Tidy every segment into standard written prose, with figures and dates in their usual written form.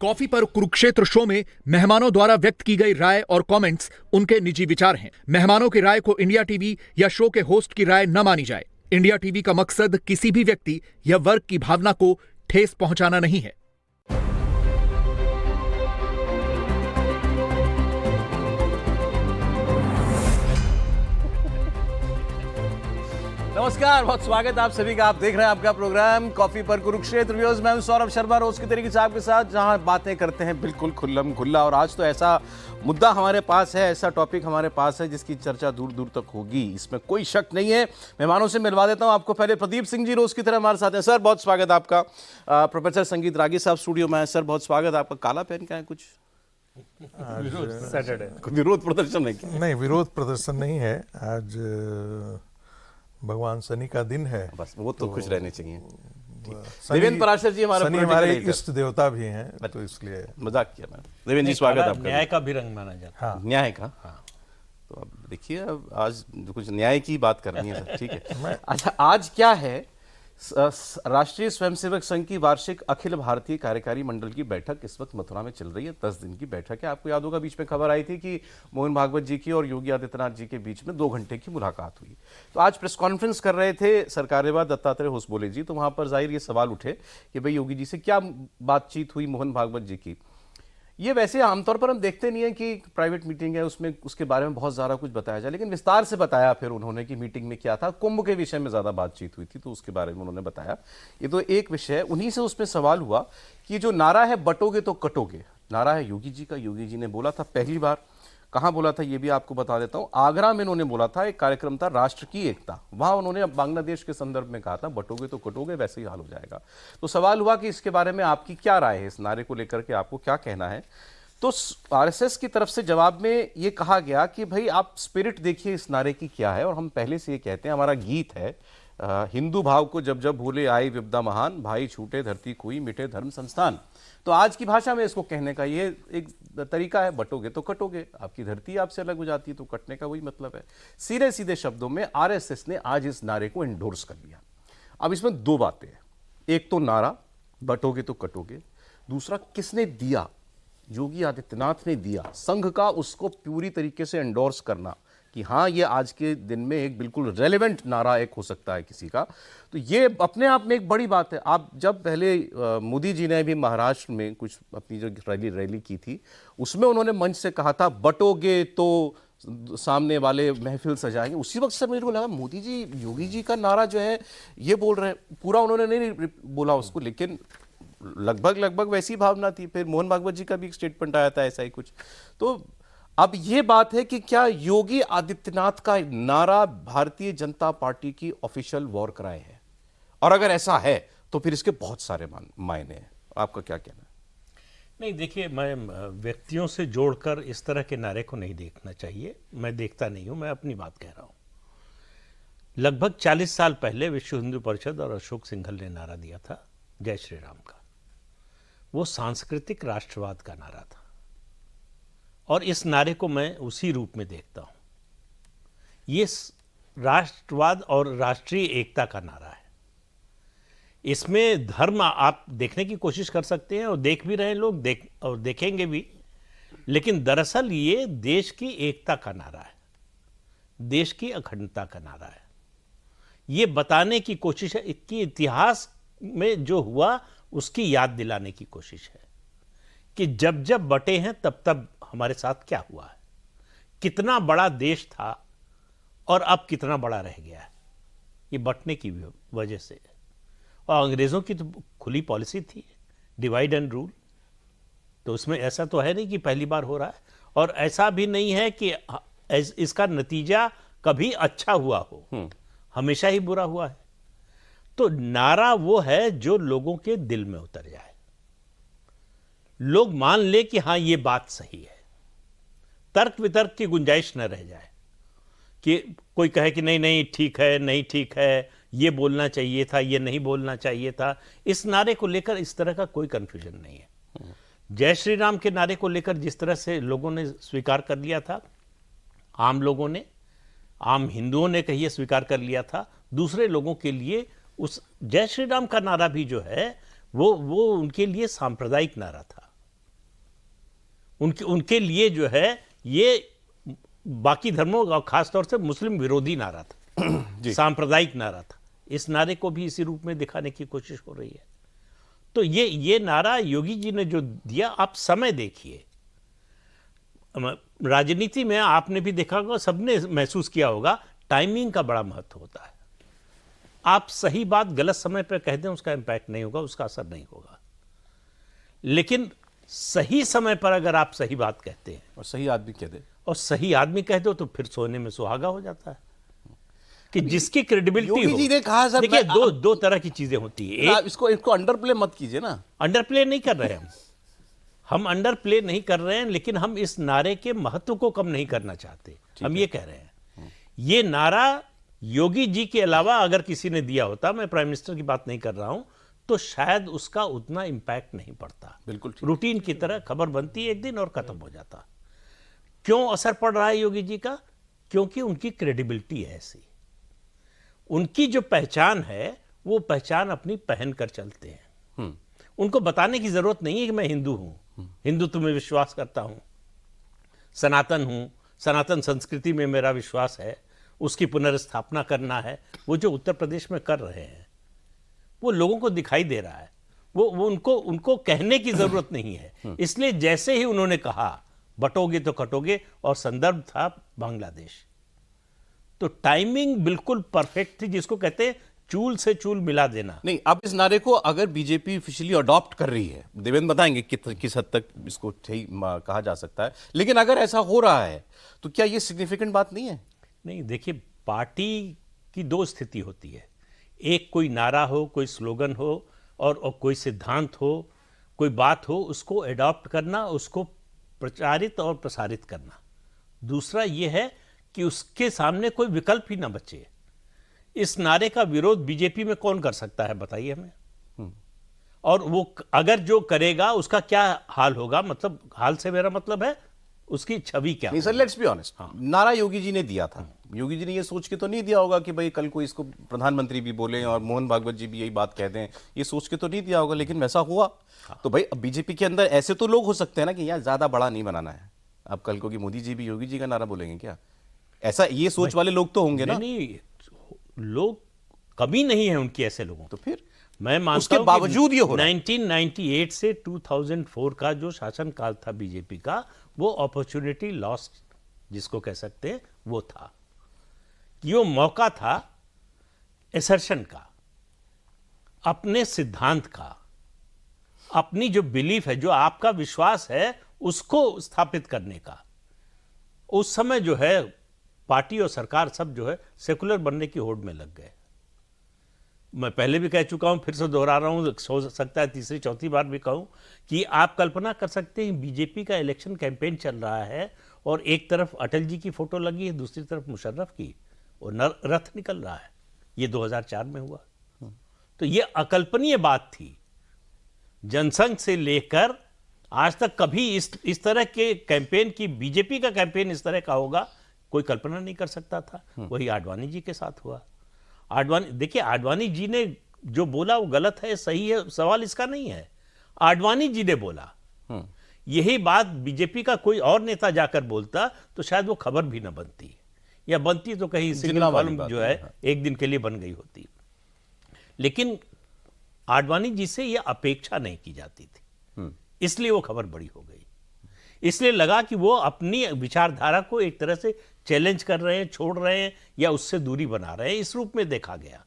Coffee पर Kurukshetra show में मेहमानों द्वारा व्यक्त की गई राय और कमेंट्स उनके निजी विचार हैं। मेहमानों की राय को इंडिया टीवी या शो के होस्ट की राय न मानी जाए। इंडिया टीवी का मकसद किसी भी व्यक्ति या वर्ग की भावना को ठेस पहुंचाना नहीं है। नमस्कार, बहुत स्वागत है आप सभी का। आप देख रहे हैं आपका प्रोग्राम कॉफी पर कुरुक्षेत्र। व्यूअर्स, मैं हूं सौरभ शर्मा, रोज की तरीके से आपके साथ, जहां बातें करते हैं बिल्कुल खुल्लम खुल्ला। और आज तो ऐसा मुद्दा हमारे पास है, ऐसा टॉपिक हमारे पास है जिसकी चर्चा दूर दूर तक होगी, इसमें कोई शक नहीं है। मेहमानों से मिलवा देता हूं आपको। पहले प्रदीप सिंह जी रोज की तरह हमारे साथ हैं। सर, बहुत स्वागत आपका। प्रोफेसर संगीत रागी साहब स्टूडियो में है। सर, बहुत स्वागत आपका। काला पहन के है कुछ सैटरडे विरोध प्रदर्शन है क्या? नहीं, विरोध प्रदर्शन नहीं है। आज भगवान शनि का दिन है, बस वो तो खुश रहने चाहिए। देवेंद्र पराशर जी हमारे इष्ट देवता भी हैं, तो इसलिए मजाक किया मैं। देवेंद्र जी, स्वागत आपका। न्याय का भी रंग माना जाता है। हाँ, न्याय का। हाँ, तो अब देखिए, अब आज कुछ न्याय की बात करनी है सर, ठीक है। अच्छा, आज क्या है? राष्ट्रीय स्वयंसेवक संघ की वार्षिक अखिल भारतीय कार्यकारी मंडल की बैठक इस वक्त मथुरा में चल रही है। 10 दिन की बैठक है। आपको याद होगा, बीच में खबर आई थी कि मोहन भागवत जी की और योगी आदित्यनाथ जी के बीच में 2 घंटे की मुलाकात हुई। तो आज प्रेस कॉन्फ्रेंस कर रहे थे सरकारेवा दत्तात्रेय होसबोले जी, तो वहां पर जाहिर ये सवाल उठे कि भाई योगी जी से क्या बातचीत हुई मोहन भागवत जी की। ये वैसे आमतौर पर हम देखते नहीं है कि प्राइवेट मीटिंग है उसमें उसके बारे में बहुत ज़्यादा कुछ बताया जाए, लेकिन विस्तार से बताया फिर उन्होंने कि मीटिंग में क्या था। कुंभ के विषय में ज़्यादा बातचीत हुई थी, तो उसके बारे में उन्होंने बताया। ये तो एक विषय। उन्हीं से उसमें सवाल हुआ कि जो नारा है बटोगे तो कटोगे, नारा है योगी जी का। योगी जी ने बोला था पहली बार, कहाँ बोला था ये भी आपको बता देता हूँ। आगरा में उन्होंने बोला था, एक कार्यक्रम था राष्ट्र की एकता, वहां उन्होंने बांग्लादेश के संदर्भ में कहा था बटोगे तो कटोगे, वैसे ही हाल हो जाएगा। तो सवाल हुआ कि इसके बारे में आपकी क्या राय है, इस नारे को लेकर के आपको क्या कहना है। तो आरएसएस की तरफ से जवाब में ये कहा गया कि भाई आप स्पिरिट देखिए इस नारे की क्या है। और हम पहले से ये कहते हैं, हमारा गीत है, हिंदू भाव को जब जब भूले आई विपदा महान, भाई छूटे धरती कोई मिटे धर्म संस्थान। तो आज की भाषा में इसको कहने का ये एक तरीका है, बटोगे तो कटोगे। आपकी धरती आपसे अलग हो जाती है तो कटने का वही मतलब है। सीधे सीधे शब्दों में आरएसएस ने आज इस नारे को एंडोर्स कर लिया। अब इसमें 2 बातें हैं। एक तो नारा बटोगे तो कटोगे, दूसरा किसने दिया, योगी आदित्यनाथ ने दिया। संघ का उसको पूरी तरीके से एंडोर्स करना कि हाँ ये आज के दिन में एक बिल्कुल रेलेवेंट नारा एक हो सकता है किसी का, तो ये अपने आप में एक बड़ी बात है। आप जब पहले मोदी जी ने भी महाराष्ट्र में कुछ अपनी जो रैली की थी, उसमें उन्होंने मंच से कहा था बटोगे तो सामने वाले महफिल सजाएंगे। उसी वक्त से मेरे को लगा मोदी जी योगी जी का नारा जो है ये बोल रहे हैं। पूरा उन्होंने नहीं बोला उसको, लेकिन लगभग वैसी भावना थी। फिर मोहन भागवत जी का भी एक स्टेटमेंट आया था ऐसा ही कुछ। तो अब ये बात है कि क्या योगी आदित्यनाथ का नारा भारतीय जनता पार्टी की ऑफिशियल वॉर क्राई है, और अगर ऐसा है तो फिर इसके बहुत सारे मायने हैं। आपका क्या कहना है? नहीं, देखिए, मैं व्यक्तियों से जोड़कर इस तरह के नारे को नहीं देखना चाहिए। मैं देखता नहीं हूं, मैं अपनी बात कह रहा हूं। लगभग 40 साल पहले विश्व हिंदू परिषद और अशोक सिंघल ने नारा दिया था जय श्री राम का। वो सांस्कृतिक राष्ट्रवाद का नारा था, और इस नारे को मैं उसी रूप में देखता हूं। ये राष्ट्रवाद और राष्ट्रीय एकता का नारा है। इसमें धर्म आप देखने की कोशिश कर सकते हैं, और देख भी रहे हैं लोग, और देखेंगे भी। लेकिन दरअसल ये देश की एकता का नारा है, देश की अखंडता का नारा है। ये बताने की कोशिश है कि इतिहास में जो हुआ उसकी याद दिलाने की कोशिश है कि जब जब बटे हैं तब तब हमारे साथ क्या हुआ है, कितना बड़ा देश था और अब कितना बड़ा रह गया है, ये बटने की वजह से। और अंग्रेज़ों की तो खुली पॉलिसी थी, डिवाइड एंड रूल। तो उसमें ऐसा तो है नहीं कि पहली बार हो रहा है, और ऐसा भी नहीं है कि इसका नतीजा कभी अच्छा हुआ हो, हमेशा ही बुरा हुआ है। तो नारा वो है जो लोगों के दिल में उतर जाए, लोग मान ले कि हाँ ये बात सही है, तर्क वितर्क की गुंजाइश न रह जाए कि कोई कहे कि नहीं नहीं ठीक है, नहीं ठीक है, ये बोलना चाहिए था, ये नहीं बोलना चाहिए था। इस नारे को लेकर इस तरह का कोई कंफ्यूजन नहीं है। जय श्री राम के नारे को लेकर जिस तरह से लोगों ने स्वीकार कर लिया था, आम लोगों ने, आम हिंदुओं ने कहिए स्वीकार कर लिया था, दूसरे लोगों के लिए उस जय श्री राम का नारा भी जो है वो उनके लिए सांप्रदायिक नारा था। उनके लिए जो है ये बाकी धर्मों और खासतौर से मुस्लिम विरोधी नारा था, सांप्रदायिक नारा था। इस नारे को भी इसी रूप में दिखाने की कोशिश हो रही है। तो ये नारा योगी जी ने जो दिया, आप समय देखिए। राजनीति में आपने भी देखा होगा, सबने महसूस किया होगा, टाइमिंग का बड़ा महत्व होता है। आप सही बात गलत समय पर कह दें, उसका इंपैक्ट नहीं होगा, उसका असर नहीं होगा। लेकिन सही समय पर अगर आप सही बात कहते हैं और सही आदमी कह दे, और सही आदमी कह दो, तो फिर सोने में सुहागा हो जाता है कि जिसकी क्रेडिबिलिटी योगी जी ने कहा सर, देखिए दो तरह की चीजें होती है। आप इसको अंडर प्ले मत कीजिए ना। अंडर प्ले नहीं कर रहे हम अंडर प्ले नहीं कर रहे हैं, लेकिन हम इस नारे के महत्व को कम नहीं करना चाहते। हम ये कह रहे हैं, ये नारा योगी जी के अलावा अगर किसी ने दिया होता, मैं प्राइम मिनिस्टर की बात नहीं कर रहा हूं, तो शायद उसका उतना इंपैक्ट नहीं पड़ता। बिल्कुल रूटीन की तरह खबर बनती है एक दिन और खत्म हो जाता। क्यों असर पड़ रहा है योगी जी का? क्योंकि उनकी क्रेडिबिलिटी है ऐसी, उनकी जो पहचान है वो पहचान अपनी पहन कर चलते हैं। उनको बताने की जरूरत नहीं है कि मैं हिंदू हूं, हिंदुत्व में विश्वास करता हूं, सनातन हूं, सनातन संस्कृति में मेरा विश्वास है, उसकी पुनर्स्थापना करना है। वो जो उत्तर प्रदेश में कर रहे हैं वो लोगों को दिखाई दे रहा है। वो उनको कहने की जरूरत नहीं है। इसलिए जैसे ही उन्होंने कहा बटोगे तो कटोगे, और संदर्भ था बांग्लादेश, तो टाइमिंग बिल्कुल परफेक्ट थी, जिसको कहते हैं चूल से चूल मिला देना। नहीं, अब इस नारे को अगर बीजेपी ऑफिशियली अडॉप्ट कर रही है, देवेंद्र बताएंगे किस हद तक इसको सही कहा जा सकता है, लेकिन अगर ऐसा हो रहा है तो क्या ये सिग्निफिकेंट बात नहीं है? नहीं, देखिए, पार्टी की दो स्थिति होती है। एक कोई नारा हो, कोई स्लोगन हो, और कोई सिद्धांत हो, कोई बात हो, उसको अडॉप्ट करना, उसको प्रचारित और प्रसारित करना। दूसरा यह है कि उसके सामने कोई विकल्प ही ना बचे। इस नारे का विरोध बीजेपी में कौन कर सकता है, बताइए हमें। और वो अगर जो करेगा उसका क्या हाल होगा, मतलब हाल से मेरा मतलब है उसकी छवि क्या। नहीं सर, लेट्स बी ऑनेस्ट, नारा योगी जी ने दिया था। योगी जी ने ये सोच के तो नहीं दिया होगा कि भाई कल को इसको प्रधानमंत्री भी बोले और मोहन भागवत जी भी यही बात कह दें, ये सोच के तो नहीं दिया होगा, लेकिन वैसा हुआ। तो भाई अब बीजेपी के अंदर ऐसे तो लोग हो सकते हैं ना कि यार ज्यादा बड़ा नहीं बनाना है। अब कल को कि मोदी जी भी योगी जी का नारा बोलेंगे क्या? ऐसा ये सोच वाले लोग तो होंगे ना। नहीं, लोग कमी नहीं है उनकी, ऐसे लोगों। तो फिर मैं मानता उसके हूं कि बावजूद ये हो रहा है। 1998 से 2004 का जो शासनकाल था बीजेपी का, वो अपॉर्चुनिटी लॉस्ट जिसको कह सकते हैं वो था। कि वो मौका था एसर्शन का, अपने सिद्धांत का, अपनी जो बिलीफ है, जो आपका विश्वास है, उसको स्थापित करने का। उस समय जो है पार्टी और सरकार सब जो है सेकुलर बनने की होड़ में लग गए। मैं पहले भी कह चुका हूं, फिर से दोहरा रहा हूं, हो सकता है तीसरी चौथी बार भी कहूं, कि आप कल्पना कर सकते हैं बीजेपी का इलेक्शन कैंपेन चल रहा है और एक तरफ अटल जी की फोटो लगी है, दूसरी तरफ मुशर्रफ की, और रथ निकल रहा है। ये 2004 में हुआ। तो ये अकल्पनीय बात थी। जनसंघ से लेकर आज तक कभी इस तरह के कैंपेन की, बीजेपी का कैंपेन इस तरह का होगा कोई कल्पना नहीं कर सकता था। वही आडवाणी जी के साथ हुआ। देखिए, आडवाणी जी ने जो बोला वो गलत है, सही है, सवाल इसका नहीं है। आडवाणी जी ने बोला, यही बात बीजेपी का कोई और नेता जाकर बोलता तो शायद वो खबर भी ना बनती, या बनती तो कहीं सिंगल कॉलम जो है एक दिन के लिए बन गई होती। लेकिन आडवाणी जी से यह अपेक्षा नहीं की जाती थी, इसलिए वो खबर बड़ी हो गई। इसलिए लगा कि वो अपनी विचारधारा को एक तरह से चैलेंज कर रहे हैं, छोड़ रहे हैं, या उससे दूरी बना रहे हैं, इस रूप में देखा गया।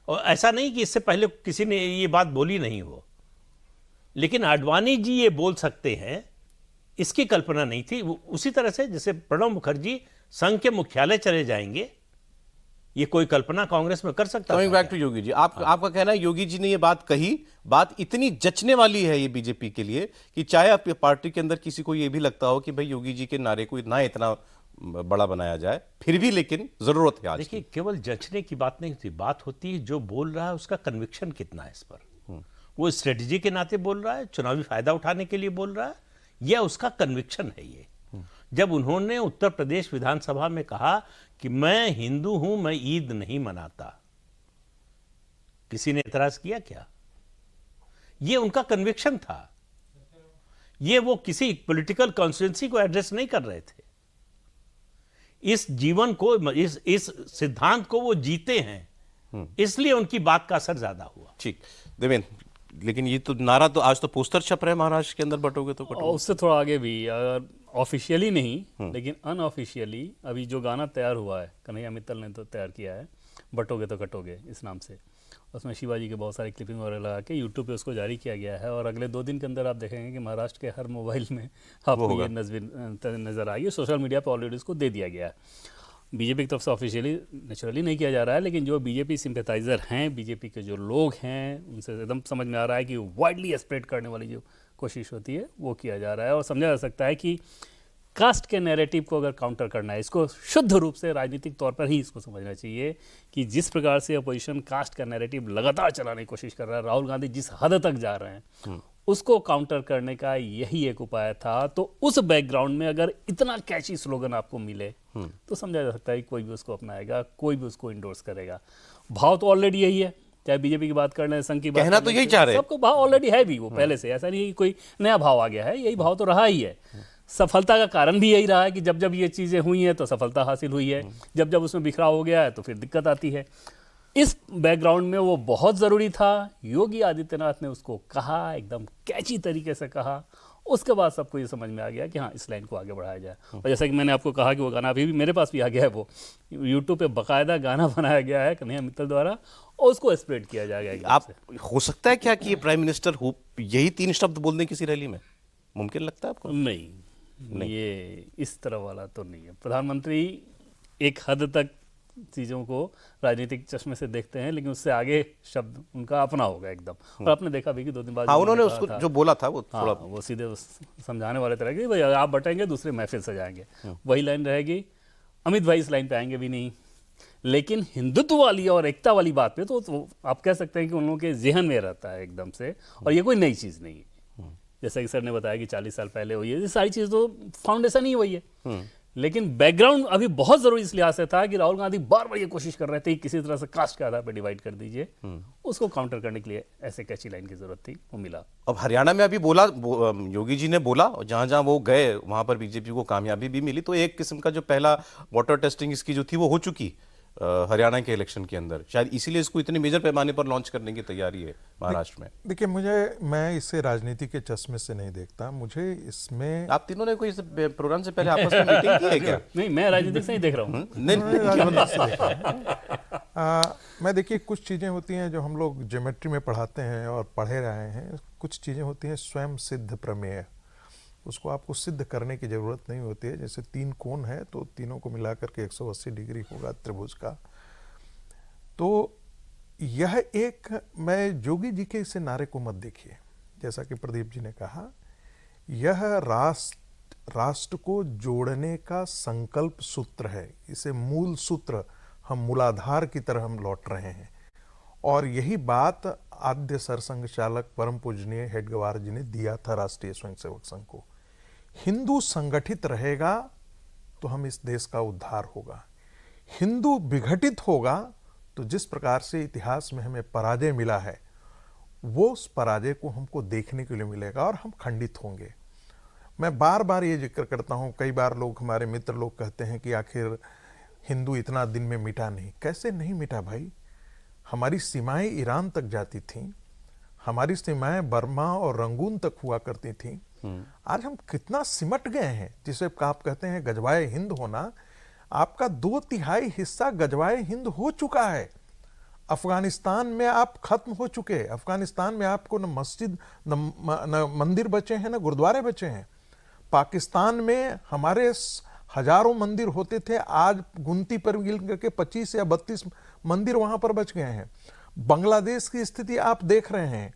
और ऐसा नहीं कि इससे पहले किसी ने ये बात बोली नहीं हो, लेकिन आडवाणी जी ये बोल सकते हैं, इसकी कल्पना नहीं थी। उसी तरह से जैसे प्रणब मुखर्जी संघ के मुख्यालय चले जाएंगे, ये कोई कल्पना कांग्रेस में कर सकता है? Coming back to Yogi ji, आपका कहना है योगी जी ने ये बात कही, बात इतनी जचने वाली है ये बीजेपी के लिए कि चाहे आपकी पार्टी के अंदर किसी को ये भी लगता हो कि भाई योगी जी के नारे को इतना बड़ा बनाया जाए, फिर भी लेकिन जरूरत है आज। देखिए, केवल जचने की बात नहीं होती, बात होती है जो बोल रहा है उसका कन्विक्शन कितना है इस पर। वो स्ट्रेटजी के नाते बोल रहा है, चुनावी फायदा उठाने के लिए बोल रहा है, या उसका कन्विक्शन है ये। जब उन्होंने उत्तर प्रदेश विधानसभा में कहा कि मैं हिंदू हूं, मैं ईद नहीं मनाता, किसी ने एतराज किया क्या? ये उनका कन्विक्शन था। ये वो किसी पॉलिटिकल कॉन्स्टिट्यूंसी को एड्रेस नहीं कर रहे थे। इस जीवन को, इस सिद्धांत को वो जीते हैं, इसलिए उनकी बात का असर ज्यादा हुआ। ठीक देवेंद्र, लेकिन ये तो नारा तो आज तो पोस्टर छप रहे हैं महाराष्ट्र के अंदर, बटोगे तो और कटोगे। उससे थोड़ा आगे भी, ऑफिशियली नहीं लेकिन अनऑफिशियली अभी जो गाना तैयार हुआ है, कन्हैया मित्तल ने तो तैयार किया है, बटोगे तो कटोगे इस नाम से। उसमें शिवाजी के बहुत सारे क्लिपिंग वगैरह लगा के यूट्यूब पे उसको जारी किया गया है, और अगले 2 दिन के अंदर आप देखेंगे कि महाराष्ट्र के हर मोबाइल में आपको ये नज़र आएगी। सोशल मीडिया पर ऑलरेडी उसको दे दिया गया है। बीजेपी की तरफ से ऑफिशियली नेचुरली नहीं किया जा रहा है, लेकिन जो बीजेपी सिंपैथाइज़र हैं, बीजेपी के जो लोग हैं, उनसे एकदम समझ में आ रहा है कि वाइडली स्प्रेड करने वाली जो कोशिश होती है वो किया जा रहा है। और समझा जा सकता है कि कास्ट के नैरेटिव को अगर काउंटर करना है, इसको शुद्ध रूप से राजनीतिक तौर पर ही इसको समझना चाहिए कि जिस प्रकार से अपोजिशन कास्ट का नैरेटिव लगातार चलाने की कोशिश कर रहा है, राहुल गांधी जिस हद तक जा रहे हैं, उसको काउंटर करने का यही एक उपाय था। तो उस बैकग्राउंड में अगर इतना कैची स्लोगन आपको मिले तो समझा जा सकता है कि कोई भी उसको अपनाएगा, कोई भी उसको इंडोर्स करेगा। भाव तो ऑलरेडी यही है, चाहे बीजेपी की बात कर लें, संघ की बात कहना कर तो लें, यही चाह रहे हैं। सबको भाव ऑलरेडी है भी वो पहले से, ऐसा नहीं है कि कोई नया भाव आ गया है, यही भाव तो रहा ही है। सफलता का कारण भी यही रहा है कि जब जब ये चीज़ें हुई हैं तो सफलता हासिल हुई है, जब जब उसमें बिखराव हो गया है तो फिर दिक्कत आती है। इस बैकग्राउंड में वो बहुत ज़रूरी था। योगी आदित्यनाथ ने उसको कहा, एकदम कैची तरीके से कहा। उसके बाद सबको ये समझ में आ गया कि हाँ, इस लाइन को आगे बढ़ाया जाए। और जैसा कि मैंने आपको कहा कि वो गाना अभी भी मेरे पास भी आ गया है, वो यूट्यूब पे बाकायदा गाना बनाया गया है कन्हैया मित्तल द्वारा, और उसको स्प्रेड किया जाएगा। आप हो सकता है क्या कि ये प्राइम मिनिस्टर हो यही 3 शब्द बोल दें किसी रैली में? मुमकिन लगता है आपको? नहीं, ये इस तरह वाला तो नहीं है। प्रधानमंत्री एक हद तक चीज़ों को राजनीतिक चश्मे से देखते हैं, लेकिन उससे आगे शब्द उनका अपना होगा एकदम। और आपने देखा भी कि 2 दिन बाद हाँ, उन्होंने उसको जो बोला था वो थोड़ा वो सीधे समझाने वाले तरह के, भाई आप बटेंगे दूसरे महफिल सजाएंगे, वही लाइन रहेगी। अमित भाई इस लाइन पे आएंगे भी नहीं। लेकिन हिंदुत्व वाली और एकता वाली बात पे तो आप कह सकते हैं कि उन लोगों के जहन में रहता है एकदम से, और ये कोई नई चीज़ नहीं है। जैसा कि सर ने बताया कि 40 साल पहले हुई है, ये सारी चीज़ तो फाउंडेशन ही वही है। लेकिन बैकग्राउंड अभी बहुत जरूरी इस लिहाज से था कि राहुल गांधी बार बार ये कोशिश कर रहे थे कि किसी तरह से कास्ट के आधार पर डिवाइड कर दीजिए। उसको काउंटर करने के लिए ऐसे कैची लाइन की जरूरत थी, वो मिला। अब हरियाणा में अभी बोला, योगी जी ने बोला, और जहां जहां वो गए वहां पर बीजेपी को कामयाबी भी मिली। तो एक किस्म का जो पहला वाटर टेस्टिंग इसकी जो थी वो हो चुकी हरियाणा के इलेक्शन के अंदर। शायद इसीलिए इसको इतने मेजर पैमाने पर लॉन्च करने की तैयारी है महाराष्ट्र में। देखिए, मैं इसे राजनीति के चश्मे से नहीं देखता। मुझे इसमें आप तीनों ने कोई इस प्रोग्राम से पहले आपस में मीटिंग की है क्या? नहीं, मैं राजनीति से ही देख रहा हूँ। मैं देखिए, कुछ चीज़ें होती हैं जो हम लोग ज्योमेट्री में पढ़ाते हैं और पढ़े रहे हैं। कुछ चीज़ें होती हैं स्वयं सिद्ध प्रमेय, उसको आपको सिद्ध करने की ज़रूरत नहीं होती है। जैसे 3 कोण है तो तीनों को मिलाकर के 180 डिग्री होगा त्रिभुज का। तो यह एक, मैं जोगी जी के इसे नारे को मत देखिए, जैसा कि प्रदीप जी ने कहा, यह राष्ट्र को जोड़ने का संकल्प सूत्र है। इसे मूल सूत्र, हम मूलाधार की तरह हम लौट रहे हैं। और यही बात आद्य सरसंघ चालक परम पूजनीय हेडगेवार जी ने दिया था राष्ट्रीय स्वयंसेवक संघ को। हिंदू संगठित रहेगा तो हम इस देश का उद्धार होगा। हिंदू विघटित होगा तो जिस प्रकार से इतिहास में हमें पराजय मिला है, वो उस पराजय को हमको देखने के लिए मिलेगा और हम खंडित होंगे। मैं बार बार ये जिक्र करता हूँ, कई बार लोग, हमारे मित्र लोग कहते हैं कि आखिर हिंदू इतना दिन में मिटा नहीं। कैसे नहीं मिटा भाई? हमारी सीमाएं ईरान तक जाती थीं, हमारी सीमाएं बर्मा और रंगून तक हुआ करती थीं। आज हम कितना सिमट गए हैं, जिसे आप कहते हैं गजवाए हिंद होना। आपका 2/3 हिस्सा गजवाए हिंद हो चुका है। अफगानिस्तान में आप खत्म हो चुके। अफगानिस्तान में आपको न मस्जिद न मंदिर बचे हैं, न गुरुद्वारे बचे हैं। पाकिस्तान में हमारे हजारों मंदिर होते थे, आज गुनती पर गिन करके 25 या 32 मंदिर वहां पर बच गए हैं। बांग्लादेश की स्थिति आप देख रहे हैं।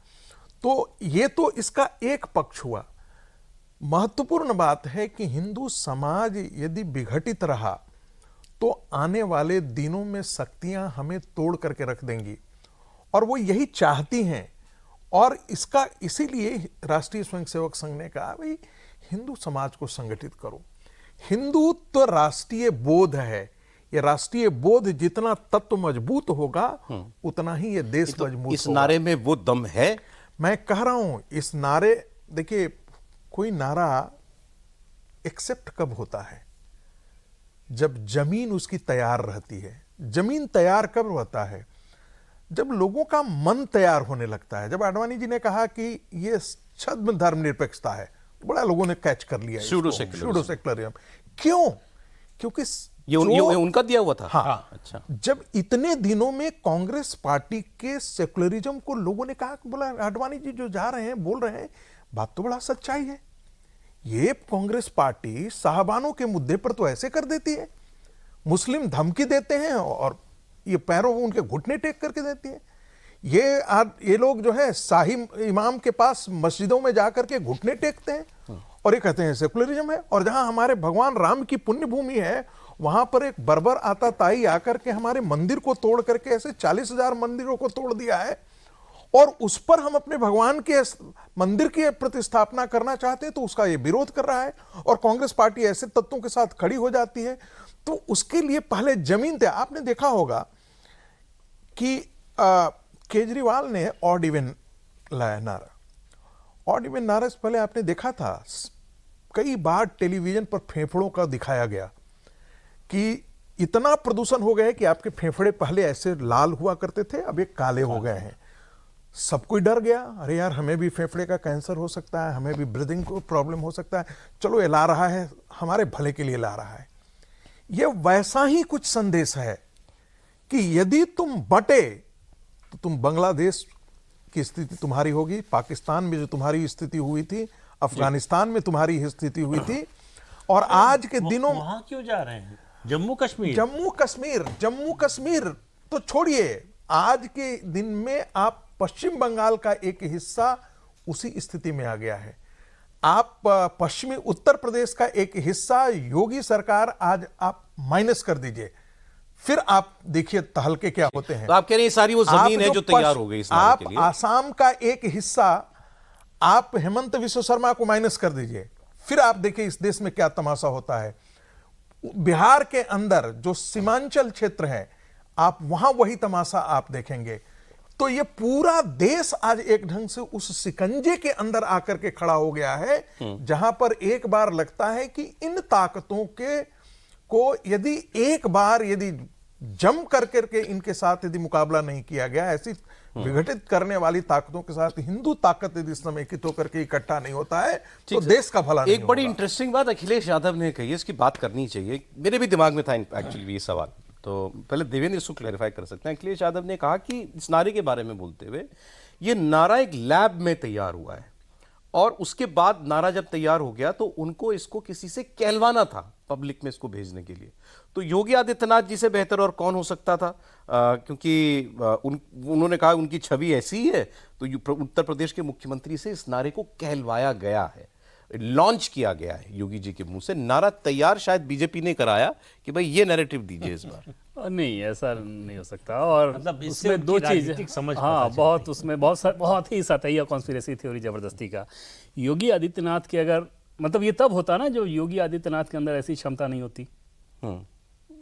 तो ये तो इसका एक पक्ष हुआ। महत्वपूर्ण बात है कि हिंदू समाज यदि विघटित रहा तो आने वाले दिनों में शक्तियां हमें तोड़ करके रख देंगी, और वो यही चाहती हैं। और इसका इसीलिए राष्ट्रीय स्वयंसेवक संघ ने कहा, भाई हिंदू समाज को संगठित करो। हिंदुत्व तो राष्ट्रीय बोध है। ये राष्ट्रीय बोध जितना तत्व मजबूत होगा उतना ही ये देश मजबूत इस होगा। नारे में वो दम है। मैं कह रहा हूं, इस नारे, देखिए कोई नारा एक्सेप्ट कब होता है? जब जमीन उसकी तैयार रहती है। जमीन तैयार कब होता है? जब लोगों का मन तैयार होने लगता है। जब आडवाणी जी ने कहा कि ये छद्म धर्मनिरपेक्षता है, तो बड़ा लोगों ने कैच कर लिया Pseudo सेक्युलरिज्म। क्यों? क्योंकि ये उनका दिया हुआ था। हाँ, अच्छा। जब इतने दिनों में कांग्रेस पार्टी के सेक्युलरिज्म को लोगों ने कहा, बोला आडवाणी जी जो जा रहे हैं, बोल रहे हैं, बात तो बड़ा सच्चाई है। ये कांग्रेस पार्टी साहबानों के मुद्दे पर तो ऐसे कर देती है, मुस्लिम धमकी देते हैं और ये पैरों में उनके घुटने टेक करके देती है। ये लोग जो है शाही इमाम के पास मस्जिदों में जाकर के घुटने टेकते हैं और ये कहते हैं सेकुलरिज्म है। और जहां हमारे भगवान राम की पुण्य भूमि है, वहां पर एक बर्बर आता ताई आकर के हमारे मंदिर को तोड़ करके ऐसे 40,000 मंदिरों को तोड़ दिया है और उस पर हम अपने भगवान के मंदिर की प्रतिस्थापना करना चाहते हैं, तो उसका ये विरोध कर रहा है और कांग्रेस पार्टी ऐसे तत्वों के साथ खड़ी हो जाती है। तो उसके लिए पहले जमीन थे। आपने देखा होगा कि केजरीवाल ने ऑड इवन लाया नारा। ऑड इवन नारा से पहले आपने देखा था कई बार टेलीविजन पर फेफड़ों का दिखाया गया कि इतना प्रदूषण हो गया है कि आपके फेफड़े पहले ऐसे लाल हुआ करते थे, अब ये काले हो गए हैं। सब कोई डर गया, अरे यार हमें भी फेफड़े का कैंसर हो सकता है, हमें भी ब्रीदिंग को प्रॉब्लम हो सकता है, चलो ये ला रहा है, हमारे भले के लिए ला रहा है। ये वैसा ही कुछ संदेश है कि यदि तुम बटे तो तुम बांग्लादेश की स्थिति तुम्हारी होगी, पाकिस्तान में जो तुम्हारी स्थिति हुई थी, अफगानिस्तान में तुम्हारी स्थिति हुई थी, और आज के दिनों वहां क्यों जा रहे हैं? जम्मू कश्मीर जम्मू कश्मीर तो छोड़िए, आज के दिन में आप पश्चिम बंगाल का एक हिस्सा उसी स्थिति में आ गया है। आप पश्चिमी उत्तर प्रदेश का एक हिस्सा योगी सरकार आज आप माइनस कर दीजिए, फिर आप देखिए तहलके क्या होते हैं। तो आप कह रहे हैं सारी वो जमीन है जो तैयार हो गई इस नारे के लिए। आप आसाम का एक हिस्सा आप हेमंत विश्व शर्मा को माइनस कर दीजिए, फिर आप देखिए इस देश में क्या तमाशा होता है। बिहार के अंदर जो सीमांचल क्षेत्र है, आप वहां वही तमाशा आप देखेंगे। तो ये पूरा देश आज एक ढंग से उस शिकंजे के अंदर आकर के खड़ा हो गया है, जहां पर एक बार लगता है कि इन ताकतों को यदि एक बार यदि जम करके इनके साथ यदि मुकाबला नहीं किया गया, ऐसी विघटित करने वाली ताकतों के साथ हिंदू ताकत यदि समेकित होकर के इकट्ठा नहीं होता है, तो देश का भला नहीं एक बड़ी होगा। इंटरेस्टिंग बात अखिलेश यादव ने कही है, इसकी बात करनी चाहिए। मेरे भी दिमाग में था एक्चुअली ये सवाल, तो पहले देवेंद्र इसको क्लैरिफाई कर सकते हैं। अखिलेश यादव ने कहा कि इस नारे के बारे में बोलते हुए, ये नारा एक लैब में तैयार हुआ है और उसके बाद नारा जब तैयार हो गया तो उनको इसको किसी से कहलवाना था पब्लिक में इसको भेजने के लिए। तो योगी आदित्यनाथ जी से बेहतर और कौन हो सकता था, क्योंकि उन्होंने कहा उनकी छवि ऐसी ही है, तो उत्तर प्रदेश के मुख्यमंत्री से इस नारे को कहलवाया गया है, लॉन्च किया गया है योगी जी के मुंह से। नारा तैयार शायद बीजेपी ने कराया कि भाई ये नैरेटिव दीजिए इस बार। नहीं, ऐसा नहीं हो सकता। और मतलब इससे उसमें दो उनकी चीज, राजनीतिक समझ हाँ, पता बहुत उसमें बहुत ही सतही कॉन्स्पिरेसी थ्योरी जबरदस्ती का। योगी आदित्यनाथ के अगर मतलब ये तब होता ना जो योगी आदित्यनाथ के अंदर ऐसी क्षमता नहीं होती,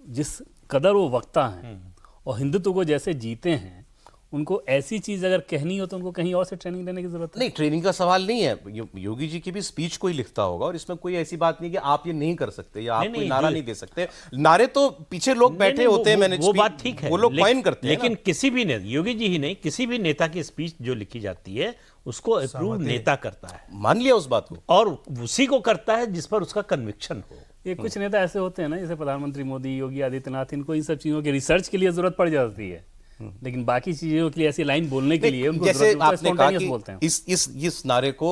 जिस कदर वो वक्ता हैं और हिंदुत्व को जैसे जीते हैं, उनको ऐसी चीज अगर कहनी हो तो उनको कहीं और से ट्रेनिंग लेने की जरूरत है। नहीं, ट्रेनिंग का सवाल नहीं है। योगी जी की भी स्पीच कोई लिखता होगा और इसमें कोई ऐसी बात नहीं कि आप ये नहीं कर सकते या आप कोई नारा नहीं दे सकते। नारे तो पीछे लोग बैठे होते हैं, मैंने वो बात ठीक है, वो लोग कॉइन करते हैं। लेकिन किसी भी नेता, योगी जी ही नहीं, किसी भी नेता की स्पीच जो लिखी जाती है उसको अप्रूव नेता करता है, मान लिया उस बात को, और उसी को करता है जिस पर उसका कन्विक्शन हो। ये कुछ नेता ऐसे होते हैं ना, जैसे प्रधानमंत्री मोदी, योगी आदित्यनाथ, इनको इन सब चीजों के रिसर्च के लिए जरूरत पड़ जाती है, लेकिन बाकी चीजों के लिए ऐसी लाइन बोलने के लिए उनको जैसे आपने कहा कि बोलते हैं। इस नारे को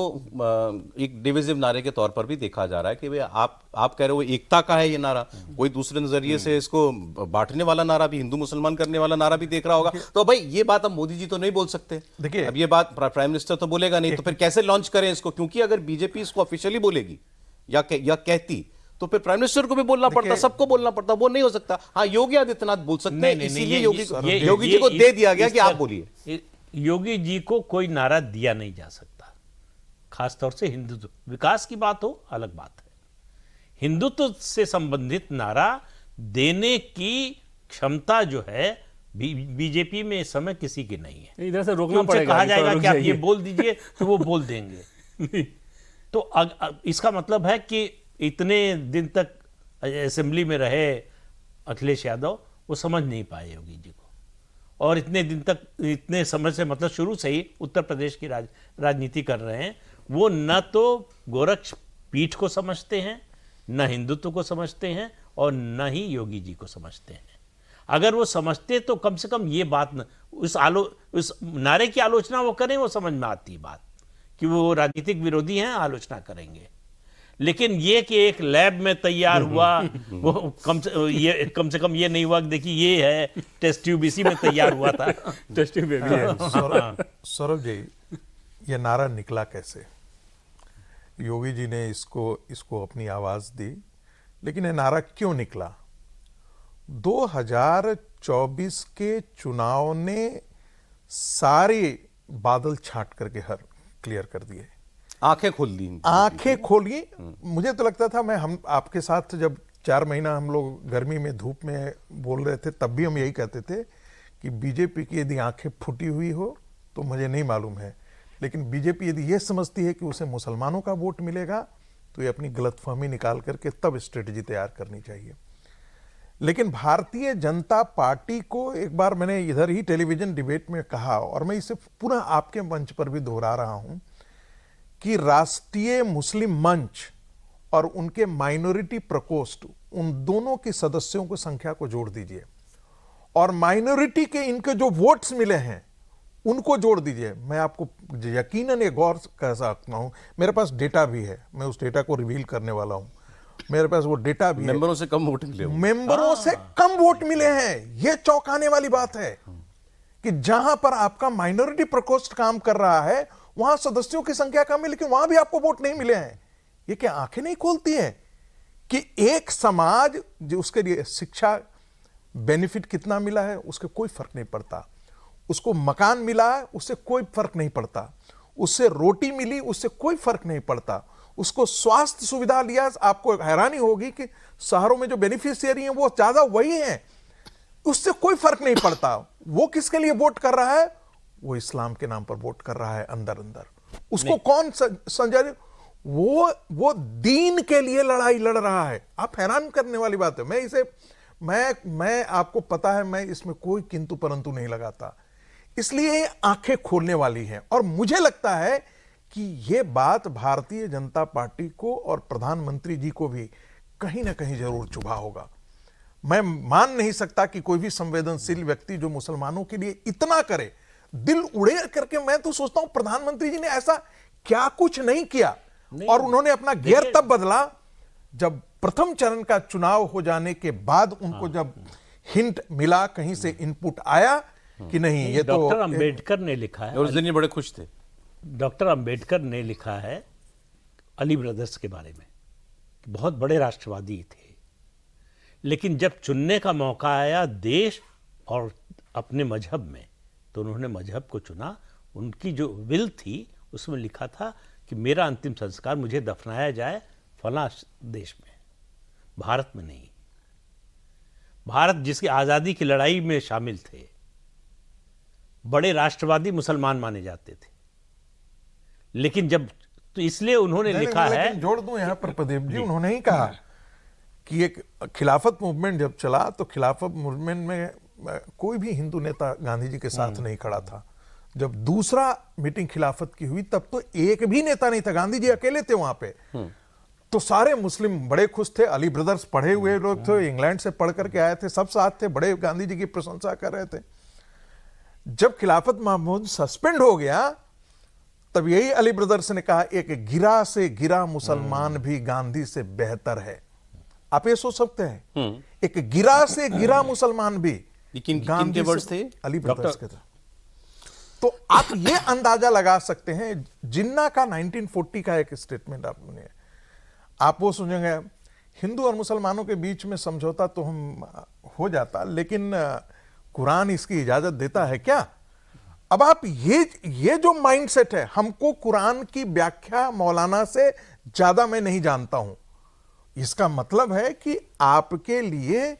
एक डिविजिव नारे के तौर पर भी देखा जा रहा है कि भाई आप कह रहे हो एकता का है ये नारा, कोई दूसरे नजरिए से इसको बांटने वाला नारा भी, हिंदू मुसलमान करने वाला नारा भी देख रहा होगा। तो भाई ये बात अब मोदी जी तो नहीं बोल सकते, देखिए, अब ये बात प्राइम मिनिस्टर तो बोलेगा नहीं, तो फिर कैसे लॉन्च करें इसको? क्योंकि अगर बीजेपी इसको ऑफिशियली बोलेगी या कहती तो फिर प्राइम मिनिस्टर को भी बोलना पड़ता, सबको बोलना पड़ता, वो नहीं हो सकता। हाँ, योगी आदित्यनाथ बोल सकते हैं, इसीलिए योगी जी को दे दिया गया कि आप बोलिए। योगी जी को कोई नारा दिया नहीं जा सकता, खासतौर से हिंदुत्व विकास की बात हो अलग बात है, हिंदुत्व से संबंधित नारा देने की क्षमता जो है बीजेपी में इस समय किसी की नहीं है। इधर से रोकना उनसे पड़ेगा, कहा जाएगा रुक कि आप ये जाइए। बोल दीजिए तो वो बोल देंगे। तो इसका मतलब है कि इतने दिन तक असेंबली में रहे अखिलेश यादव, वो समझ नहीं पाए योगी जी को, और इतने दिन तक, इतने समय से, मतलब शुरू से ही उत्तर प्रदेश की राजनीति कर रहे हैं। वो न तो गोरक्ष पीठ को समझते हैं, न हिंदुत्व को समझते हैं, और न ही योगी जी को समझते हैं। अगर वो समझते तो कम से कम ये बात न, उस नारे की आलोचना वो करें, वो समझ में आती बात कि वो राजनीतिक विरोधी हैं, आलोचना करेंगे। लेकिन ये कि एक लैब में तैयार हुआ, वो कम से कम ये नहीं हुआ कि देखिए ये है टेस्ट ट्यूब, इसी में तैयार हुआ था। Test tube baby. Saurabh ji, ये नारा निकला कैसे? योगी जी ने इसको अपनी आवाज दी, लेकिन ये नारा क्यों निकला? 2024 के चुनाव ने सारे बादल छांट करके हर क्लियर कर दिए, आंखें खोल दी, आंखें खोली। मुझे तो लगता था, हम आपके साथ जब 4 महीना हम लोग गर्मी में धूप में बोल रहे थे, तब भी हम यही कहते थे कि बीजेपी की यदि आंखें फूटी हुई हो तो मुझे नहीं मालूम है, लेकिन बीजेपी यदि ये समझती है कि उसे मुसलमानों का वोट मिलेगा तो ये अपनी गलतफहमी निकाल करके तब स्ट्रेटजी तैयार करनी चाहिए। लेकिन भारतीय जनता पार्टी को, एक बार मैंने इधर ही टेलीविजन डिबेट में कहा, और मैं इसे पुनः आपके मंच पर भी दोहरा रहा हूं, कि राष्ट्रीय मुस्लिम मंच और उनके माइनॉरिटी प्रकोष्ठ, उन दोनों की सदस्यों की संख्या को जोड़ दीजिए, और माइनॉरिटी के इनके जो वोट्स मिले हैं उनको जोड़ दीजिए। मैं आपको यकीनन एक गौर कह सकता हूं, मेरे पास डेटा भी है, मैं उस डेटा को रिवील करने वाला हूं, मेरे पास वो डेटा भी है। मेंबरों से कम वोट मिले, मेंबरों से कम वोट मिले हैं। यह चौंकाने वाली बात है कि जहां पर आपका माइनॉरिटी प्रकोष्ठ काम कर रहा है वहां सदस्यों की संख्या कम है, लेकिन वहां भी आपको वोट नहीं मिले हैं। ये क्या आंखें नहीं खोलती है कि एक समाज जो, उसके लिए शिक्षा बेनिफिट कितना मिला है उसके कोई फर्क नहीं पड़ता, उसको मकान मिला है उससे कोई फर्क नहीं पड़ता, उससे रोटी मिली उससे कोई फर्क नहीं पड़ता, उसको स्वास्थ्य सुविधा लिया। आपको हैरानी होगी कि शहरों में जो बेनिफिशियरी हैं वो ज्यादा वही हैं, उससे कोई फर्क नहीं पड़ता। वो किसके लिए वोट कर रहा है? वो इस्लाम के नाम पर वोट कर रहा है अंदर अंदर। उसको कौन संजय, वो दीन के लिए लड़ाई लड़ रहा है। आप हैरान करने वाली बात है। मैं आपको पता है, मैं इसमें कोई किंतु परंतु नहीं लगाता, इसलिए आंखें खोलने वाली हैं। और मुझे लगता है कि यह बात भारतीय जनता पार्टी को और प्रधानमंत्री जी को भी कहीं ना कहीं जरूर चुभा होगा। मैं मान नहीं सकता कि कोई भी संवेदनशील व्यक्ति जो मुसलमानों के लिए इतना करे, दिल उड़े करके, मैं तो सोचता हूं प्रधानमंत्री जी ने ऐसा क्या कुछ नहीं किया। और उन्होंने अपना गियर तब बदला जब प्रथम चरण का चुनाव हो जाने के बाद उनको जब हिंट मिला, कहीं से इनपुट आया कि नहीं ये तो डॉक्टर अंबेडकर ने लिखा है, और उस दिन ये बड़े खुश थे। डॉक्टर अंबेडकर ने लिखा है अली ब्रदर्स के बारे में, बहुत बड़े राष्ट्रवादी थे, लेकिन जब चुनने का मौका आया देश और अपने मजहब में, तो उन्होंने मजहब को चुना। उनकी जो विल थी उसमें लिखा था कि मेरा अंतिम संस्कार, मुझे दफनाया जाए फलां देश में, भारत में नहीं। भारत जिसकी आज़ादी की लड़ाई में शामिल थे, बड़े राष्ट्रवादी मुसलमान माने जाते थे, लेकिन जब, तो इसलिए उन्होंने लिखा है, जोड़ दूं यहां पर प्रदीप जी, उन्होंने ही कहा कि एक खिलाफत मूवमेंट जब चला तो खिलाफत मूवमेंट में कोई भी हिंदू नेता गांधी जी के साथ नहीं खड़ा था। जब दूसरा मीटिंग खिलाफत की हुई तब तो एक भी नेता नहीं था, गांधी जी अकेले थे वहां पे। तो सारे मुस्लिम बड़े खुश थे, अली ब्रदर्स पढ़े हुए लोग थे, इंग्लैंड से पढ़ करके आए थे, सब साथ थे, बड़े गांधी जी की प्रशंसा कर रहे थे। जब खिलाफत महमूद सस्पेंड हो गया तब यही अली ब्रदर्स ने कहा, एक गिरा से गिरा मुसलमान भी गांधी से बेहतर है। आप ये सोच सकते हैं, एक गिरा से गिरा मुसलमान भी किनके वर्ड्स थे? अली ब्रदर्स के थे। तो आप ये अंदाजा लगा सकते हैं, जिन्ना का 1940 का एक स्टेटमेंट आपने, आप वो सुनेंगे, हिंदू और मुसलमानों के बीच में समझौता तो हम हो जाता, लेकिन कुरान इसकी इजाजत देता है क्या? अब आप ये जो माइंडसेट है, हमको कुरान की व्याख्या मौलाना से ज्यादा मैं नहीं जानता हूं, इसका मतलब है कि आपके लिए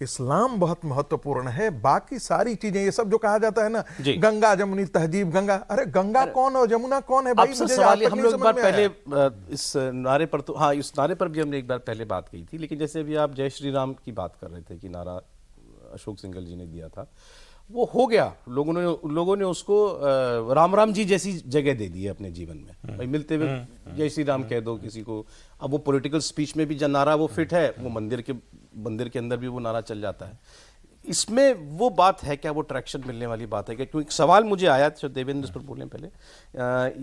इस्लाम बहुत महत्वपूर्ण है, बाकी सारी चीजें, ये सब जो कहा जाता है ना, जी। गंगा जमुनी तहजीब, गंगा, अरे गंगा कौन और जमुना कौन है भाई? आपसे मुझे सवाल आज तक हम नहीं लोग एक समझ बार में पहले आया। इस नारे पर तो हाँ, इस नारे पर भी हमने एक बार पहले बात की थी, लेकिन जैसे अभी आप जय श्री राम की बात कर रहे थे कि नारा अशोक सिंघल जी ने दिया था, वो हो गया, लोगों ने उसको राम राम जी जैसी जगह दे दी है अपने जीवन में। भाई मिलते हुए जय श्री राम कह दो किसी को। अब वो पॉलिटिकल स्पीच में भी जो नारा वो फिट है, वो मंदिर के अंदर भी वो नारा चल जाता है। इसमें वो बात है क्या, वो ट्रैक्शन मिलने वाली बात है क्या? क्योंकि सवाल मुझे आया, तो देवेंद्र इस पर बोलने पहले,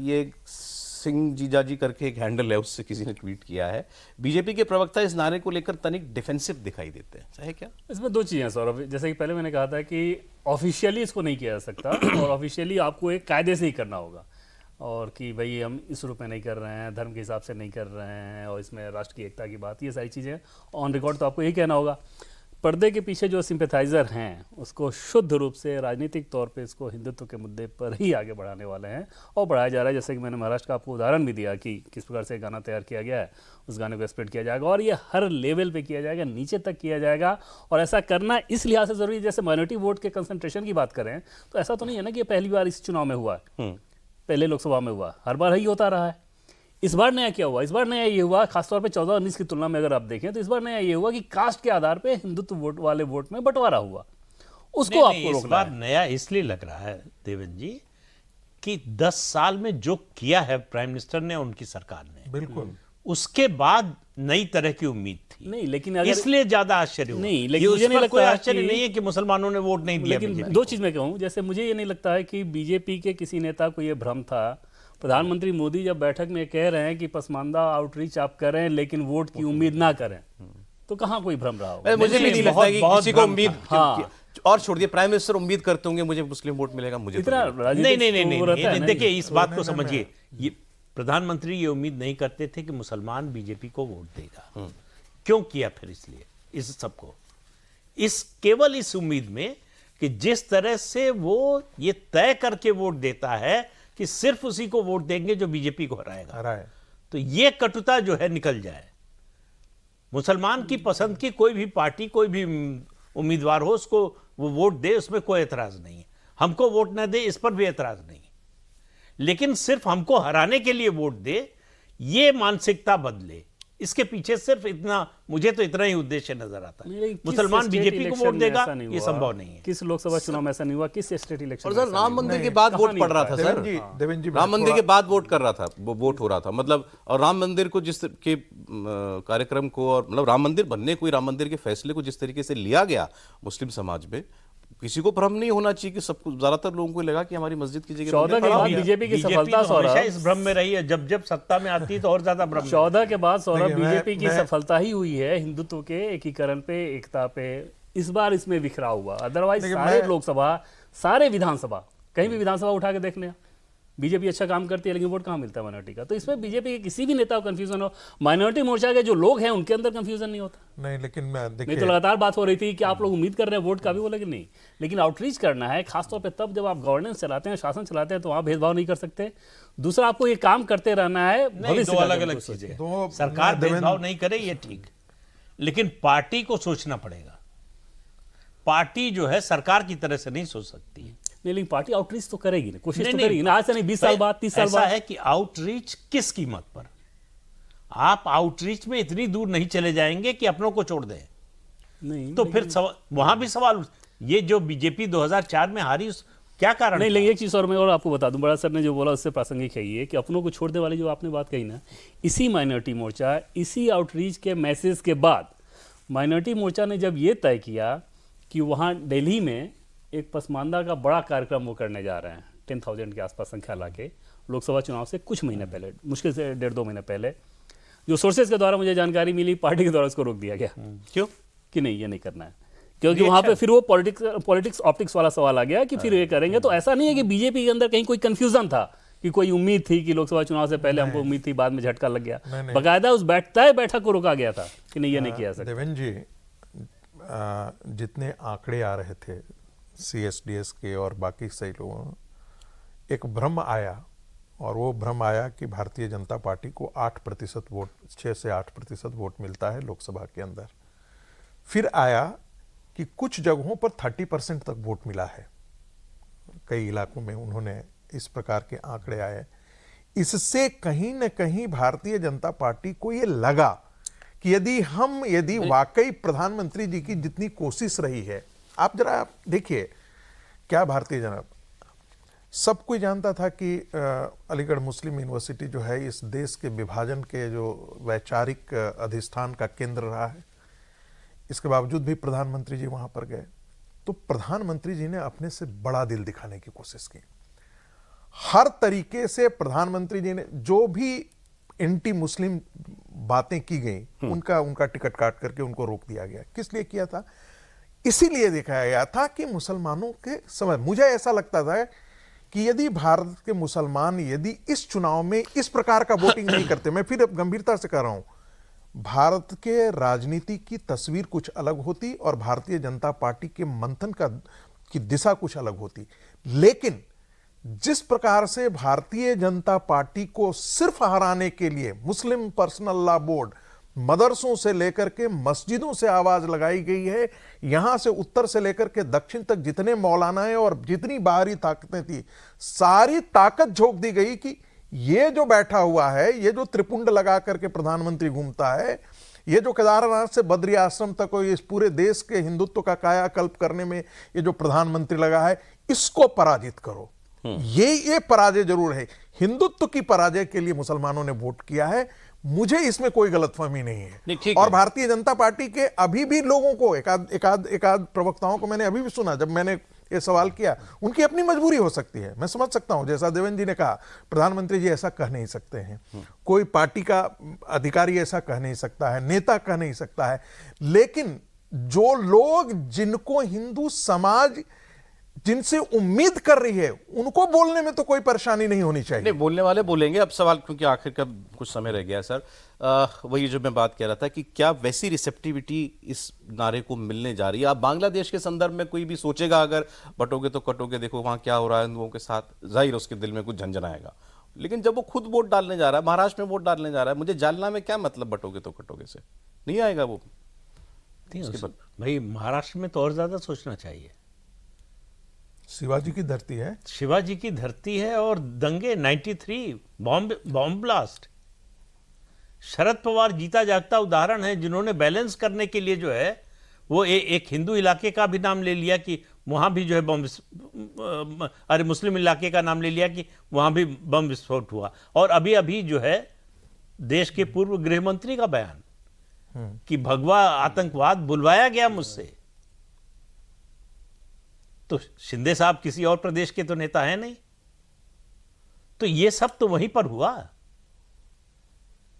ये सिंह जीजाजी करके एक हैंडल है, उससे किसी ने ट्वीट किया है, बीजेपी के प्रवक्ता इस नारे को लेकर तनिक डिफेंसिव दिखाई देते हैं, है क्या? इसमें दो चीज़ें हैं सौरभ, जैसे कि पहले मैंने कहा था कि ऑफिशियली इसको नहीं किया जा सकता और ऑफिशियली आपको एक कायदे से ही करना होगा, और कि भाई हम इस रूप में नहीं कर रहे हैं, धर्म के हिसाब से नहीं कर रहे हैं, और इसमें राष्ट्र की एकता की बात, ये सारी चीज़ें ऑन रिकॉर्ड तो आपको यही कहना होगा। पर्दे के पीछे जो सिंपैथाइज़र हैं उसको शुद्ध रूप से राजनीतिक तौर पे इसको हिंदुत्व के मुद्दे पर ही आगे बढ़ाने वाले हैं और बढ़ाया जा रहा है। जैसे कि मैंने महाराष्ट्र का आपको उदाहरण भी दिया कि किस प्रकार से गाना तैयार किया गया है, उस गाने को स्प्रेड किया जाएगा और ये हर लेवल पे किया जाएगा, नीचे तक किया जाएगा। और ऐसा करना इस लिहाज से ज़रूरी है, जैसे माइनॉरिटी वोट के कंसंट्रेशन की बात करें तो ऐसा तो नहीं है ना कि ये पहली बार इस चुनाव में हुआ है, पहले लोकसभा में हुआ, हर बार ही होता रहा है। इस बार नया क्या हुआ? इस बार नया ये हुआ, खासतौर पे 14-19 की तुलना में अगर आप देखें तो इस बार नया ये हुआ कि कास्ट के आधार पे हिंदुत्व वोट वाले वोट में बंटवारा हुआ, उसको आपको इस रोकना बार है। नया इसलिए लग रहा है देवेंद्र जी कि 10 साल में जो किया है प्राइम मिनिस्टर ने, उनकी सरकार ने, बिल्कुल, उसके बाद नई तरह की उम्मीद थी, नहीं लेकिन अगर इसलिए ज्यादा आश्चर्य हुआ। नहीं, ये लेकिन उस मुझे नहीं पर कोई लगता आश्चर्य कि- नहीं है कि मुसलमानों ने वोट नहीं दिया लेकिन बीजेपी दो को। चीज़ मैं कहूँ, जैसे मुझे ये नहीं लगता है कि बीजेपी के किसी नेता को ये भ्रम था। प्रधानमंत्री मोदी जब बैठक में कह रहे हैं कि पसमानदा आउटरीच आप करें लेकिन वोट की उम्मीद ना करें, तो कहाँ कोई भ्रम रहा होगा? मुझे भी नहीं लगता बहुत- कि बहुत किसी को भ्रम उम्मीद था। हाँ। और छोड़ दिए, प्राइम मिनिस्टर उम्मीद करते होंगे मुझे मुस्लिम वोट मिलेगा, मुझे तो इतना नहीं लगता। राजनीतिक नहीं नहीं नहीं तो रहता है नहीं, ना। देखिए इस बात को समझिए, ये प्रधानमंत्री ये उम्मीद नहीं करते थे कि मुसलमान बीजेपी को वोट देगा। क्यों किया फिर इसलिए इस सबको? केवल इस उम्मीद में कि जिस तरह से वो ये तय करके वोट देता है कि सिर्फ उसी को वोट देंगे जो बीजेपी को हराएगा, राय तो ये कटुता जो है निकल जाए। मुसलमान की पसंद की कोई भी पार्टी, कोई भी उम्मीदवार हो, उसको वो वोट दे, उसमें कोई एतराज नहीं है। हमको वोट न दे, इस पर भी एतराज नहीं है, लेकिन सिर्फ हमको हराने के लिए वोट दे, ये मानसिकता बदले। इसके पीछे सिर्फ इतना, मुझे तो इतना ही उद्देश्य नजर आता नहीं, है। लेकिन किस मुसलमान स्टेट बीजेपी को इलेक्शन वोट में देगा, ऐसा नहीं ये हुआ? संभव नहीं है। किस लोकसभा चुनाव में ऐसा नहीं हुआ? किस स्टेट इलेक्शन और में सर ऐसा राम नहीं मंदिर हुआ? के बाद कहाँ वोट नहीं पड़ रहा होता था है? सर, देवेंद्र जी, राम मंदिर के बाद वोट कर रहा था, वो वोट हो रहा था, मतलब, और राम मंदिर को जिस के कार्यक्रम को, और मतलब राम मंदिर बनने को, राम मंदिर के फैसले को जिस तरीके से लिया गया मुस्लिम समाज में, किसी को भ्रम नहीं होना चाहिए कि सबको, ज्यादातर लोगों को लगा कि हमारी मस्जिद की जगह 14 के मंदिर बाद खड़ा हो गया। बीजेपी की सफलता तो हमेशा सौरभ, इस भ्रम में रही है, जब जब सत्ता में आती है तो और ज्यादा भ्रम में। 14 के बाद सौरभ देखिए, बीजेपी की मैं- सफलता ही हुई है हिंदुत्व के एकीकरण पे, एकता पे। इस बार इसमें बिखराव हुआ, अदरवाइज देखिए, सारे मैं- लोकसभा, सारे विधानसभा, कहीं भी विधानसभा उठा के देख लें, बीजेपी अच्छा काम करती है लेकिन वोट कहाँ मिलता है माइनॉरिटी का? तो इसमें बीजेपी के किसी भी नेता को कंफ्यूजन हो, माइनॉरिटी मोर्चा के जो लोग हैं उनके अंदर कंफ्यूजन नहीं होता। नहीं, लेकिन मैं नहीं देखिए, तो लगातार बात हो रही थी कि आप लोग उम्मीद कर रहे हैं वोट का भी, बोले कि नहीं, लेकिन आउटरीच करना है, खासतौर पे तब जब आप गवर्नेंस चलाते हैं, शासन चलाते हैं, तो वहाँ भेदभाव नहीं कर सकते। दूसरा, आपको ये काम करते रहना है, नहीं, भविष्य दो का अलग जब अलग कुछ सोचें। चीजें। दो- सरकार मैं देवेंद्र- भेदभाव नहीं करे, ये ठीक, लेकिन पार्टी को सोचना पड़ेगा। पार्टी जो है सरकार की तरह से नहीं सोच सकती है। नहीं, लेकिन पार्टी आउटरीच तो करेगी ना, कोशिश तो नहीं, करेगी ना, आज से नहीं, 20 साल बाद, 30 साल ऐसा बाद। है कि आउटरीच किस कीमत पर? आप आउटरीच में इतनी दूर नहीं चले जाएंगे कि अपनों को छोड़ दें, नहीं तो फिर वहां भी सवाल, ये जो बीजेपी 2004 में हारी, उस क्या कारण नहीं, था? लेकिन एक चीज़ और मैं और आपको बता दूं, बड़ा सर ने जो बोला उससे प्रासंगिक है ये कि अपनों को छोड़ने वाली जो आपने बात कही ना, इसी माइनॉरिटी मोर्चा, इसी आउटरीच के मैसेज के बाद माइनॉरिटी मोर्चा ने जब ये तय किया कि वहाँ दिल्ली में एक पसमानदा का बड़ा कार्यक्रम वो करने जा रहे हैं, 10,000 के आसपास संख्या लाके, लोकसभा चुनाव से कुछ महीने पहले, मुश्किल से 1.5-2 महीने पहले, जो सोर्सेज के द्वारा मुझे जानकारी मिली, पार्टी के द्वारा उसको रोक दिया गया। क्यों? कि नहीं, ये नहीं करना है, क्योंकि वहां पे फिर वो पॉलिटिक्स ऑप्टिक्स वाला सवाल आ गया कि फिर ये करेंगे। तो ऐसा नहीं है कि बीजेपी के अंदर कहीं कोई कंफ्यूजन था कि कोई उम्मीद थी कि लोकसभा चुनाव से पहले हमको उम्मीद थी, बाद में झटका लग गया। नहीं। बकायदा उस बैठक को रोका गया था कि नहीं, ये नहीं किया जा सकता। देवेंद्र जी, जितने आंकड़े आ रहे थे CSDS के और बाकी सही लोगों, एक भ्रम आया, और वो भ्रम आया कि भारतीय जनता पार्टी को 8% वोट, 6 से 8% वोट मिलता है लोकसभा के अंदर। फिर आया कि कुछ जगहों पर 30% तक वोट मिला है, कई इलाकों में उन्होंने इस प्रकार के आंकड़े आए। इससे कहीं न कहीं भारतीय जनता पार्टी को यह लगा कि यदि वाकई प्रधानमंत्री जी की जितनी कोशिश रही है, आप जरा देखिए क्या भारतीय जनता, सब कोई जानता था कि अलीगढ़ मुस्लिम यूनिवर्सिटी जो है इस देश के विभाजन के जो वैचारिक अधिष्ठान का केंद्र रहा है। इसके बावजूद भी प्रधानमंत्री जी वहां पर गए, तो प्रधानमंत्री जी ने अपने से बड़ा दिल दिखाने की कोशिश की। हर तरीके से प्रधानमंत्री जी ने जो भी एंटी मुस्लिम बातें की गई उनका टिकट काट करके उनको रोक दिया गया। किस लिए किया था? इसीलिए दिखाया गया था कि मुसलमानों के समझ, मुझे ऐसा लगता था कि यदि भारत के मुसलमान यदि इस चुनाव में इस प्रकार का वोटिंग नहीं करते, मैं फिर गंभीरता से कह रहा हूं, भारत के राजनीति की तस्वीर कुछ अलग होती और भारतीय जनता पार्टी के मंथन की दिशा कुछ अलग होती। लेकिन जिस प्रकार से भारतीय जनता पार्टी को सिर्फ हराने के लिए मुस्लिम पर्सनल लॉ बोर्ड, मदरसों से लेकर के मस्जिदों से आवाज लगाई गई है, यहां से उत्तर से लेकर के दक्षिण तक जितने मौलानाएं और जितनी बाहरी ताकतें थी, सारी ताकत झोंक दी गई कि ये जो बैठा हुआ है, ये जो त्रिपुंड लगा करके प्रधानमंत्री घूमता है, ये जो केदारनाथ से बद्री आश्रम तक और इस पूरे देश के हिंदुत्व का कायाकल्प करने में ये जो प्रधानमंत्री लगा है, इसको पराजित करो। ये पराजय जरूर है, हिंदुत्व की पराजय के लिए मुसलमानों ने वोट किया है, मुझे इसमें कोई गलतफहमी नहीं है। और भारतीय जनता पार्टी के अभी भी लोगों को, एकाध प्रवक्ताओं को मैंने अभी भी सुना, जब मैंने ये सवाल किया, उनकी अपनी मजबूरी हो सकती है, मैं समझ सकता हूं। जैसा देवेंद्र जी ने कहा, प्रधानमंत्री जी ऐसा कह नहीं सकते हैं, कोई पार्टी का अधिकारी ऐसा कह नहीं सकता है, नेता कह नहीं सकता है, लेकिन जो लोग जिनको हिंदू समाज जिनसे उम्मीद कर रही है, उनको बोलने में तो कोई परेशानी नहीं होनी चाहिए। नहीं, बोलने वाले बोलेंगे। अब सवाल, क्योंकि आखिर का कुछ समय रह गया सर, वही जो मैं बात कह रहा था कि क्या वैसी रिसेप्टिविटी इस नारे को मिलने जा रही है? आप बांग्लादेश के संदर्भ में कोई भी सोचेगा अगर बटोगे तो कटोगे, देखो वहां क्या हो रहा है हिंदुओं के साथ, जाहिर उसके दिल में कुछ झंझन आएगा। लेकिन जब वो खुद वोट डालने जा रहा है, महाराष्ट्र में वोट डालने जा रहा है, मुझे जालना में क्या मतलब बटोगे तो कटोगे से, नहीं आएगा वो। भाई महाराष्ट्र में तो और ज्यादा सोचना चाहिए। शिवाजी की धरती है, शिवाजी की धरती है, और दंगे 93 बॉम्ब ब्लास्ट। शरद पवार जीता जागता उदाहरण है, जिन्होंने बैलेंस करने के लिए जो है वो एक हिंदू इलाके का भी नाम ले लिया कि वहां भी जो है मुस्लिम इलाके का नाम ले लिया कि वहां भी बम विस्फोट हुआ। और अभी अभी जो है देश के पूर्व गृह मंत्री का बयान कि भगवा आतंकवाद बुलवाया गया मुझसे। तो शिंदे साहब किसी और प्रदेश के तो नेता है नहीं, तो ये सब तो वहीं पर हुआ।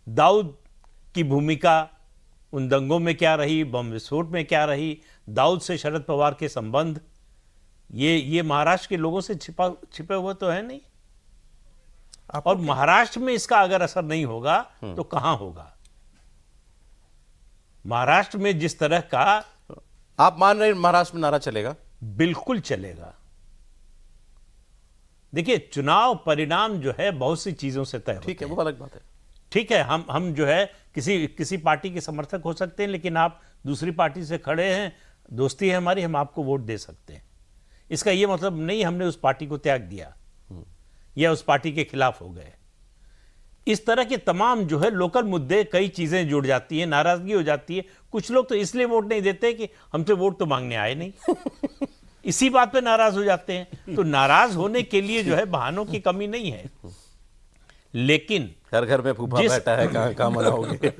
दाऊद की भूमिका उन दंगों में क्या रही, बम विस्फोट में क्या रही, दाऊद से शरद पवार के संबंध, ये महाराष्ट्र के लोगों से छिपे हुए तो है नहीं। और महाराष्ट्र में इसका अगर असर नहीं होगा तो कहां होगा? महाराष्ट्र में जिस तरह का, आप मान रहे हैं महाराष्ट्र में नारा चलेगा? बिल्कुल चलेगा। देखिए, चुनाव परिणाम जो है बहुत सी चीजों से तय होते हैं। ठीक है, वो अलग बात है। ठीक है, हम जो है किसी पार्टी के समर्थक हो सकते हैं, लेकिन आप दूसरी पार्टी से खड़े हैं, दोस्ती है हमारी, हम आपको वोट दे सकते हैं। इसका यह मतलब नहीं हमने उस पार्टी को त्याग दिया या उस पार्टी के खिलाफ हो गए। इस तरह के तमाम जो है लोकल मुद्दे, कई चीजें जुड़ जाती हैं, नाराजगी हो जाती है। कुछ लोग तो इसलिए वोट नहीं देते कि हमसे वोट तो मांगने आए नहीं इसी बात पे नाराज हो जाते हैं। तो नाराज होने के लिए जो है बहानों की कमी नहीं है, लेकिन घर घर में फूफा बैठा है, कहां मनाओगे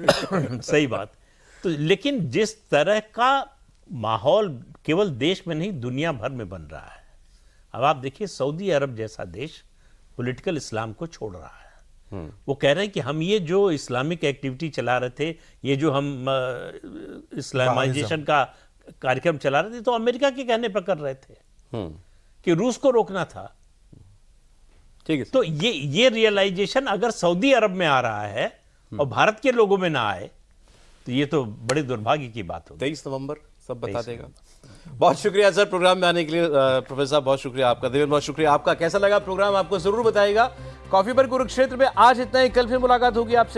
सही बात। तो लेकिन जिस तरह का माहौल केवल देश में नहीं दुनिया भर में बन रहा है, अब आप देखिए सऊदी अरब जैसा देश पॉलिटिकल इस्लाम को छोड़ रहा है। वो कह रहे हैं कि हम ये जो इस्लामिक एक्टिविटी चला रहे थे, ये जो हम इस्लामाइजेशन का कार्यक्रम चला रहे थे, तो अमेरिका के कहने पर कर रहे थे कि रूस को रोकना था। ठीक है। तो ये रियलाइजेशन अगर सऊदी अरब में आ रहा है और भारत के लोगों में ना आए तो ये तो बड़े दुर्भाग्य की बात होगी। 23 नवंबर सब बता देगा। बहुत शुक्रिया सर प्रोग्राम में आने के लिए। प्रोफेसर साहब बहुत शुक्रिया आपका। देवेंद्र बहुत शुक्रिया आपका। कैसा लगा प्रोग्राम आपको जरूर बताइएगा। कॉफी पर कुरुक्षेत्र में आज इतना ही। कल फिर मुलाकात होगी आपसे।